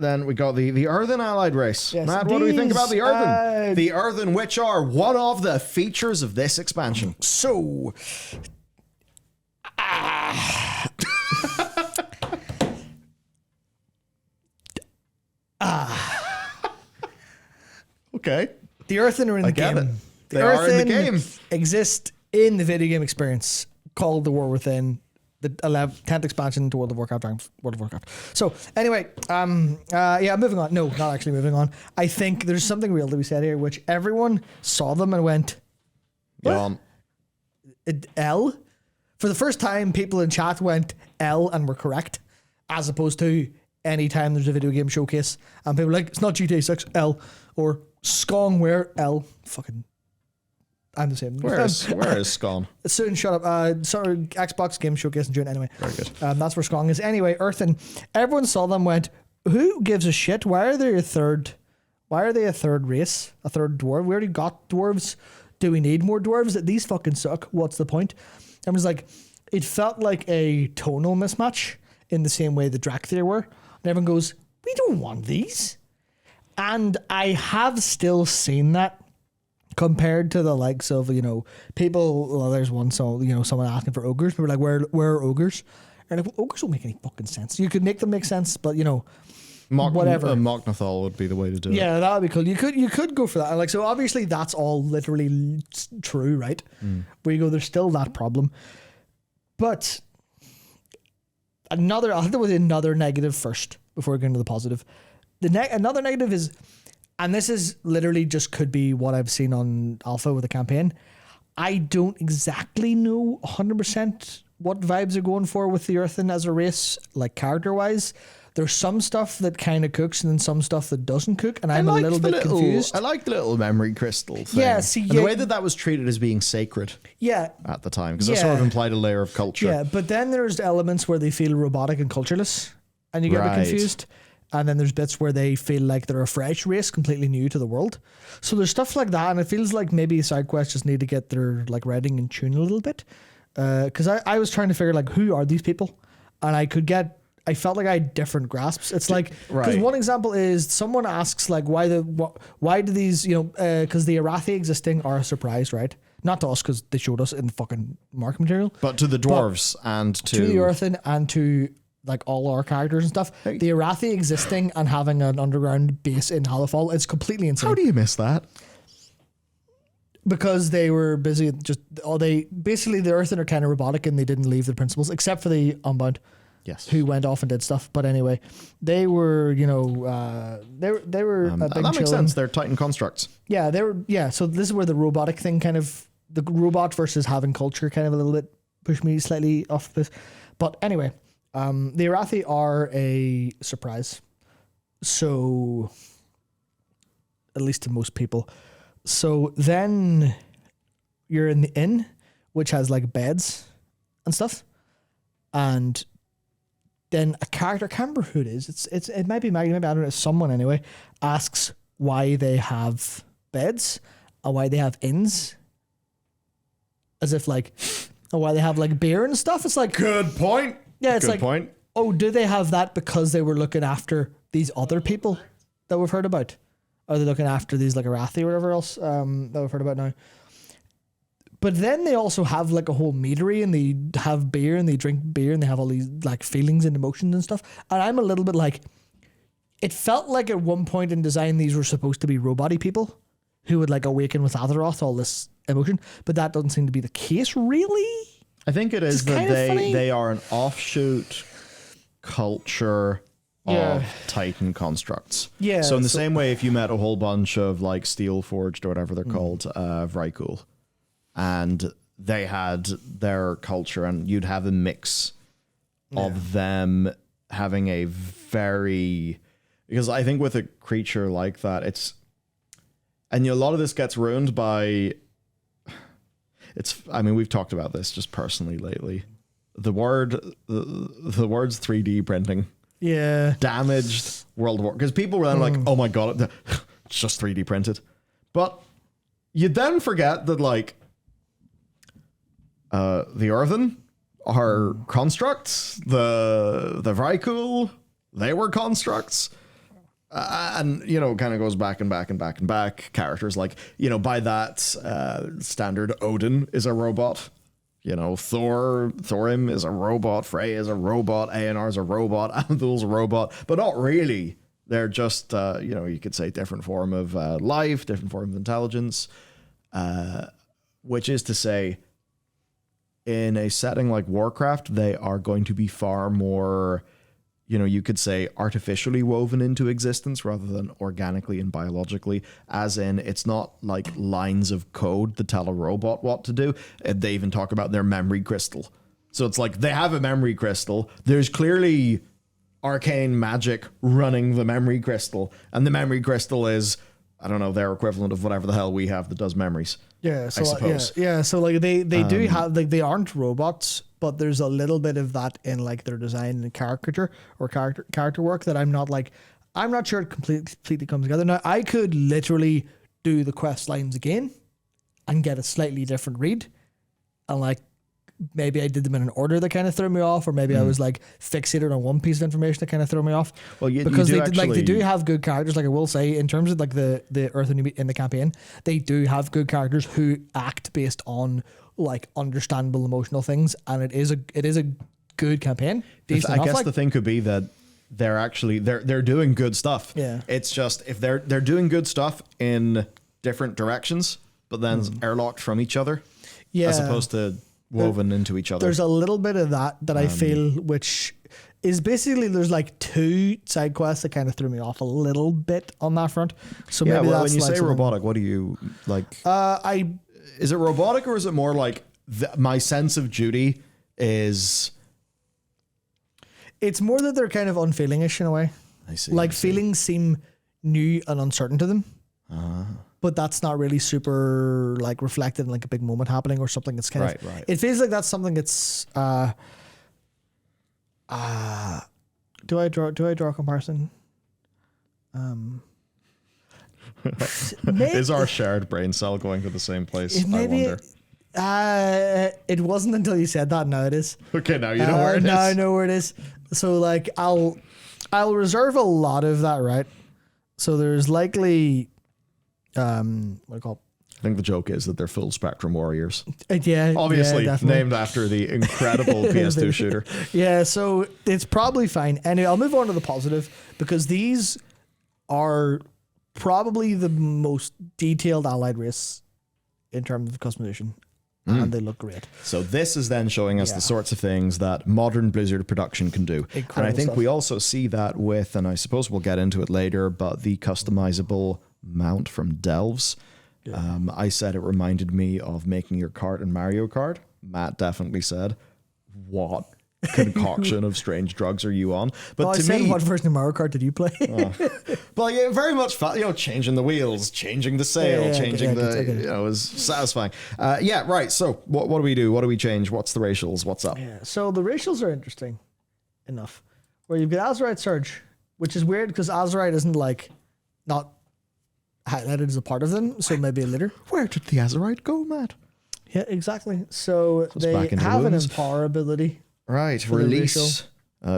then we got the Earthen allied race. Yes, Matt, what do we think about the Earthen? uh, The Earthen, which are one of the features of this expansion. So, Okay. the Earthen are in the get game. it. They are in the game. Exist in the video game experience called The War Within, the 10th expansion to World of Warcraft. So anyway, moving on. No, not actually moving on. I think there's something real to be said here, which everyone saw them and went, what? L? For the first time, people in chat went L and were correct, as opposed to any time there's a video game showcase and people are like, it's not GTA 6, L, or Skong where L. Fucking, I'm the same. Where is Skong? Soon, shut up. Sorry, Xbox Game Showcase in June anyway. Very good. That's where Skong is. Anyway, Earthen, everyone saw them, went, who gives a shit? Why are they a third race? A third dwarf? We already got dwarves. Do we need more dwarves? These fucking suck. What's the point? I was like, it felt like a tonal mismatch in the same way the Drakthir were. And everyone goes, we don't want these. And I have still seen that compared to the likes of, people, well, there's one, so, someone asking for ogres. People are like, where are ogres? And like, well, ogres don't make any fucking sense. You could make them make sense, but, whatever. Moknathal would be the way to do it. Yeah, that would be cool. You could go for that. Like, so obviously that's all literally true, right? Where you go, there's still that problem. But I'll hit with another negative first before going to the positive. Another negative is, and this is literally just could be what I've seen on Alpha with the campaign, I don't exactly know 100% what vibes are going for with the Earthen as a race, like character-wise. There's some stuff that kind of cooks and then some stuff that doesn't cook, and I'm a little bit confused. I like the little memory crystal thing. Yeah, and the way that was treated as being sacred. Yeah. At the time, because that sort of implied a layer of culture. Yeah, but then there's elements where they feel robotic and cultureless, and you get a bit confused. And then there's bits where they feel like they're a fresh race, completely new to the world. So there's stuff like that, and it feels like maybe side quests just need to get their writing in tune a little bit. Because I was trying to figure who are these people, and I felt like I had different grasps. It's like, because one example is someone asks why do these, because the Arathi existing are a surprise, right? Not to us because they showed us in fucking mark material, but to the dwarves and to the Earthen and to all our characters and stuff. Hey. The Arathi existing and having an underground base in Halifal is completely insane. How do you miss that? Because they were busy the Earthen are kind of robotic and they didn't leave the principles except for the Unbound. Yes. Who went off and did stuff. But anyway, they were, they were a big that makes sense. They're Titan constructs. Yeah, so this is where the robotic thing the robot versus having culture kind of a little bit pushed me slightly off this. But anyway, the Arathi are a surprise. So, at least to most people. So then you're in the inn, which has beds and stuff. And then a character, I can't remember who it is. It might be Maggie, maybe I don't know. Someone anyway asks why they have beds and why they have inns, as if why they have beer and stuff. It's good point. Yeah, it's good point. Oh, do they have that because they were looking after these other people that we've heard about? Are they looking after these Arathi or whatever else that we've heard about now? But then they also have a whole meadery and they have beer and they drink beer and they have all these feelings and emotions and stuff. And I'm a little bit it felt like at one point in design these were supposed to be robot-y people who would awaken with Azeroth all this emotion, but that doesn't seem to be the case really. I think it is that they are an offshoot culture of Titan constructs. Yeah. So in the same way, if you met a whole bunch of Steel Forged or whatever they're called, Vrykul, and they had their culture, and you'd have a mix of them having a very, because I think with a creature like that, and a lot of this gets ruined by, we've talked about this just personally lately. The words 3D printing. Yeah. Damaged World War. Because people were then oh my God, it's just 3D printed. But you then forget that the Earthen are constructs. The Vrykul, they were constructs. And, kind of goes back and back and back and back. Characters like, by that standard, Odin is a robot. Thorim is a robot. Frey is a robot. Aenar is a robot. Amthul's a robot. But not really. They're just, you could say different form of life, different form of intelligence. Which is to say, in a setting like Warcraft, they are going to be far more... you could say artificially woven into existence rather than organically and biologically, as in it's not like lines of code that tell a robot what to do. They even talk about their memory crystal. So it's like they have a memory crystal. There's clearly arcane magic running the memory crystal. And the memory crystal is, I don't know, their equivalent of whatever the hell we have that does memories. Yeah, so I suppose. So like they do have, like, they aren't robots, but there's a little bit of that in like their design and character work that I'm not sure it completely comes together. Now I could literally do the quest lines again and get a slightly different read, and like maybe I did them in an order that kind of threw me off, or maybe I was like fixated on one piece of information that kind of threw me off. Well, because they do have good characters. Like I will say, in terms of like the Earthen in the campaign, they do have good characters who act based on like understandable emotional things, and it is a good campaign. I guess the thing could be that they're doing good stuff. Yeah, it's just if they're doing good stuff in different directions, but then airlocked from each other, as opposed to woven into each other. There's a little bit of that I feel, which is basically there's like two side quests that kind of threw me off a little bit on that front. So maybe that's when you like say robotic, what do you like? Is it robotic, or is it more like my sense of duty is? It's more that they're kind of unfeeling-ish in a way. I see. Like feelings seem new and uncertain to them. But that's not really super like reflected in like a big moment happening or something. It's kind of right. It feels like that's something that's do I draw a comparison? Is our shared brain cell going to the same place? I wonder. It wasn't until you said that. Now it is. Okay, now you know where it is. Now I know where it is. So like I'll reserve a lot of that, right? So there's likely what do you call it? I think the joke is that they're full spectrum warriors. Yeah, obviously definitely. Named after the incredible PS2 shooter. Yeah, so it's probably fine. Anyway, I'll move on to the positive, because these are probably the most detailed allied race in terms of customization. And they look great. So this is then showing us the sorts of things that modern Blizzard production can do. Incredible and I think stuff. we also see that with, and I suppose we'll get into it later, but the customizable mount from Delves. Yeah. I said it reminded me of making your cart in Mario Kart. Matt definitely said, what concoction of strange drugs are you on? But to me, what version of Mario Kart did you play? But yeah, very much changing the wheels, changing the sail, it was satisfying. Right. So what do we do? What do we change? What's the racials? What's up? Yeah, so the racials are interesting enough. Where you've got Azerite Surge, which is weird because Azerite isn't like not highlighted as a part of them, so maybe a litter. Where did the Azerite go, Matt? Yeah, exactly. So they have an empower ability. Right, release.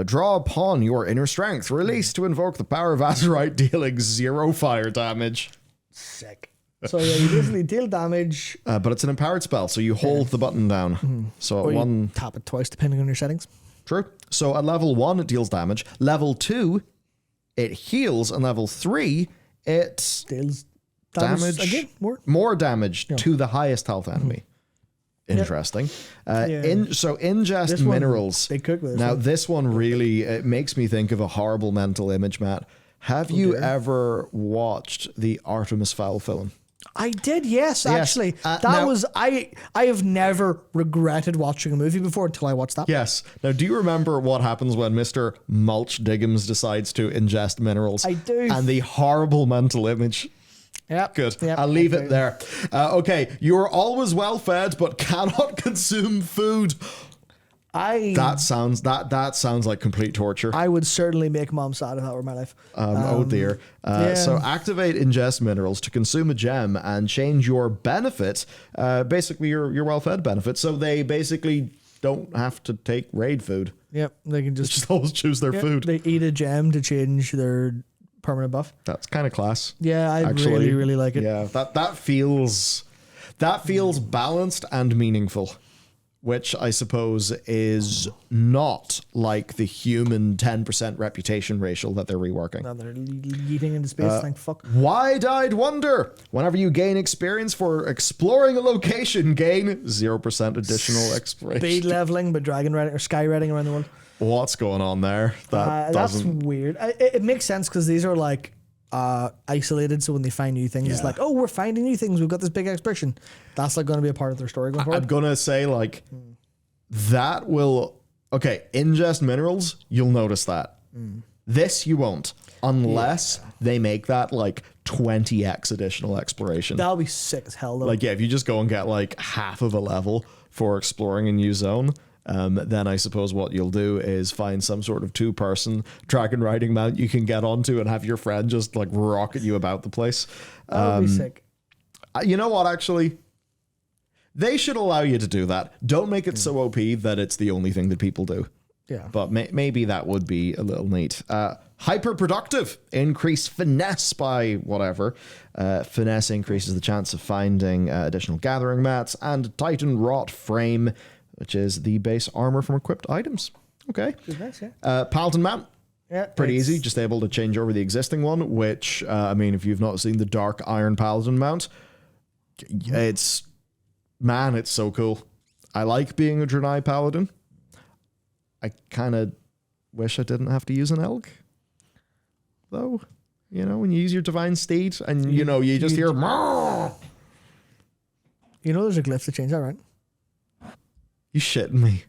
Draw upon your inner strength. Release to invoke the power of Azerite, dealing 0 fire damage. Sick. So yeah, you basically deal damage. But it's an empowered spell, so you hold the button down. Mm-hmm. So or you tap it twice, depending on your settings. True. So at level 1, it deals damage. Level 2, it heals. And level 3, it deals damage again. More damage to the highest health enemy. Mm-hmm. Interesting. So ingest this minerals. They cook with this now one. This one really it makes me think of a horrible mental image, Matt. Have you ever watched the Artemis Fowl film? I did, yes. Actually, I have never regretted watching a movie before until I watched that. Yes. Now, do you remember what happens when Mr. Mulch Diggums decides to ingest minerals? I do. And the horrible mental image. Yep. Good. Yep. I'll leave it there. Okay. You're always well fed, but cannot consume food. That sounds like complete torture. I would certainly make mom sad if that were my life. Oh dear. So activate ingest minerals to consume a gem and change your benefit. Basically your well-fed benefit. So they basically don't have to take raid food. Yep. They can just always choose their food. They eat a gem to change their permanent buff. That's kind of class. Yeah, I really, really like it. Yeah, that feels balanced and meaningful, which I suppose is not like the human 10% reputation racial that they're reworking. Now they're yeeting into space, thank fuck. Wide-eyed wonder. Whenever you gain experience for exploring a location, gain 0% additional exploration. Speed leveling, but dragon riding or sky riding around the world. What's going on there? That's weird. It makes sense because these are like isolated, so when they find new things, it's like, oh, we're finding new things, we've got this big expedition. That's like going to be a part of their story going forward. I'm gonna say like that will ingest minerals, you'll notice that. This you won't, unless they make that like 20x additional exploration. That'll be sick as hell though. Like if you just go and get like half of a level for exploring a new zone, then I suppose what you'll do is find some sort of 2-person dragon riding mount you can get onto and have your friend just like rocket you about the place. That would be sick. You know what, actually? They should allow you to do that. Don't make it so OP that it's the only thing that people do. Yeah. But maybe that would be a little neat. Hyper-productive. Increase finesse by whatever. Finesse increases the chance of finding additional gathering mats, and Titan Wrought Frame, which is the base armor from equipped items. Okay. Nice, yeah. Paladin Mount. Yeah, Pretty easy. Just able to change over the existing one, which, I mean, if you've not seen the Dark Iron Paladin Mount, it's so cool. I like being a Draenei Paladin. I kind of wish I didn't have to use an elk, though. You know, when you use your Divine Steed and, you just hear... You know there's a glyph to change that, right? You shitting me?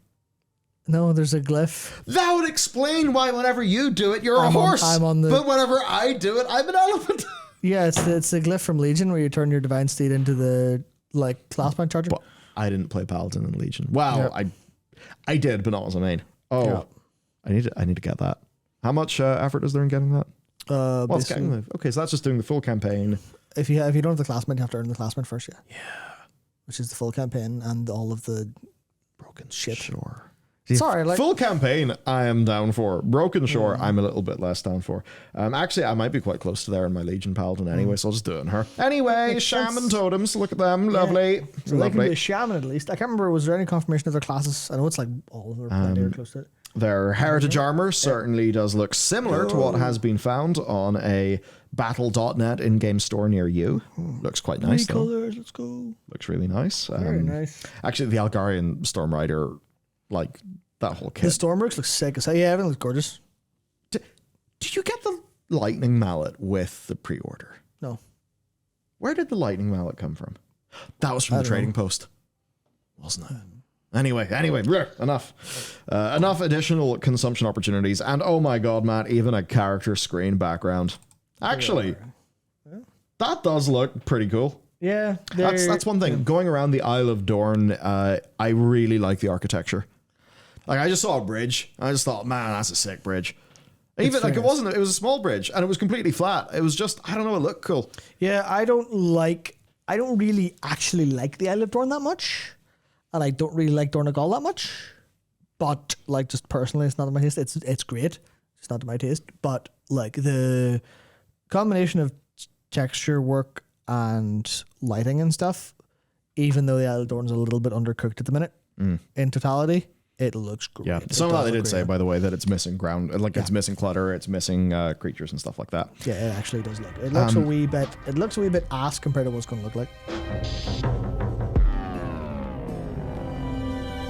No, there's a glyph. That would explain why whenever you do it, you're a horse. But whenever I do it, I'm an elephant. Yeah, it's a glyph from Legion where you turn your Divine Steed into the class mount charger. But I didn't play Paladin in Legion. Well, yeah. I did, but not as a main. Oh, yeah. I need to get that. How much effort is there in getting that? What's getting the? Okay, so that's just doing the full campaign. If you don't have the classmate, you have to earn the classmate first. Yeah. Yeah. Which is the full campaign and all of the broken shit. Sure. Sorry, full campaign I am down for. Broken Shore I'm a little bit less down for. Actually, I might be quite close to there in my Legion Paladin anyway, so I'll just do it in her. Anyway, shaman totems, look at them, lovely. So they can be a shaman at least. I can't remember, was there any confirmation of their classes? I know it's like all of them are close to it. Their heritage armor certainly does look similar to what has been found on a battle.net in-game store near you. Looks quite nice though. Colors, let's go. Looks really nice. Very nice. Actually, the Algarian Storm Rider, like that whole kit. The Stormworks looks sick. Yeah, everything looks gorgeous. Did you get the lightning mallet with the pre-order? No. Where did the lightning mallet come from? That was from the trading post, wasn't it? Anyway, enough. Enough additional consumption opportunities. And oh my god, Matt, even a character screen background. Actually, that does look pretty cool. Yeah. That's one thing. Yeah. Going around the Isle of Dorn, I really like the architecture. Like, I just saw a bridge. I just thought, man, that's a sick bridge. Even like it was a small bridge and it was completely flat. It was just, I don't know, it looked cool. Yeah, I don't really actually like the Isle of Dorn that much. And I don't really like Donegal that much. But like just personally, it's not to my taste. It's great. It's not to my taste. But like the combination of texture work and lighting and stuff, even though the Isle of Dorn's a little bit undercooked at the minute, in totality, it looks great. Yeah, some of that they did say, by the way, that it's missing ground, like it's missing clutter, it's missing creatures and stuff like that. Yeah, it actually does look. It looks a wee bit. It looks a wee bit ass compared to what it's going to look like.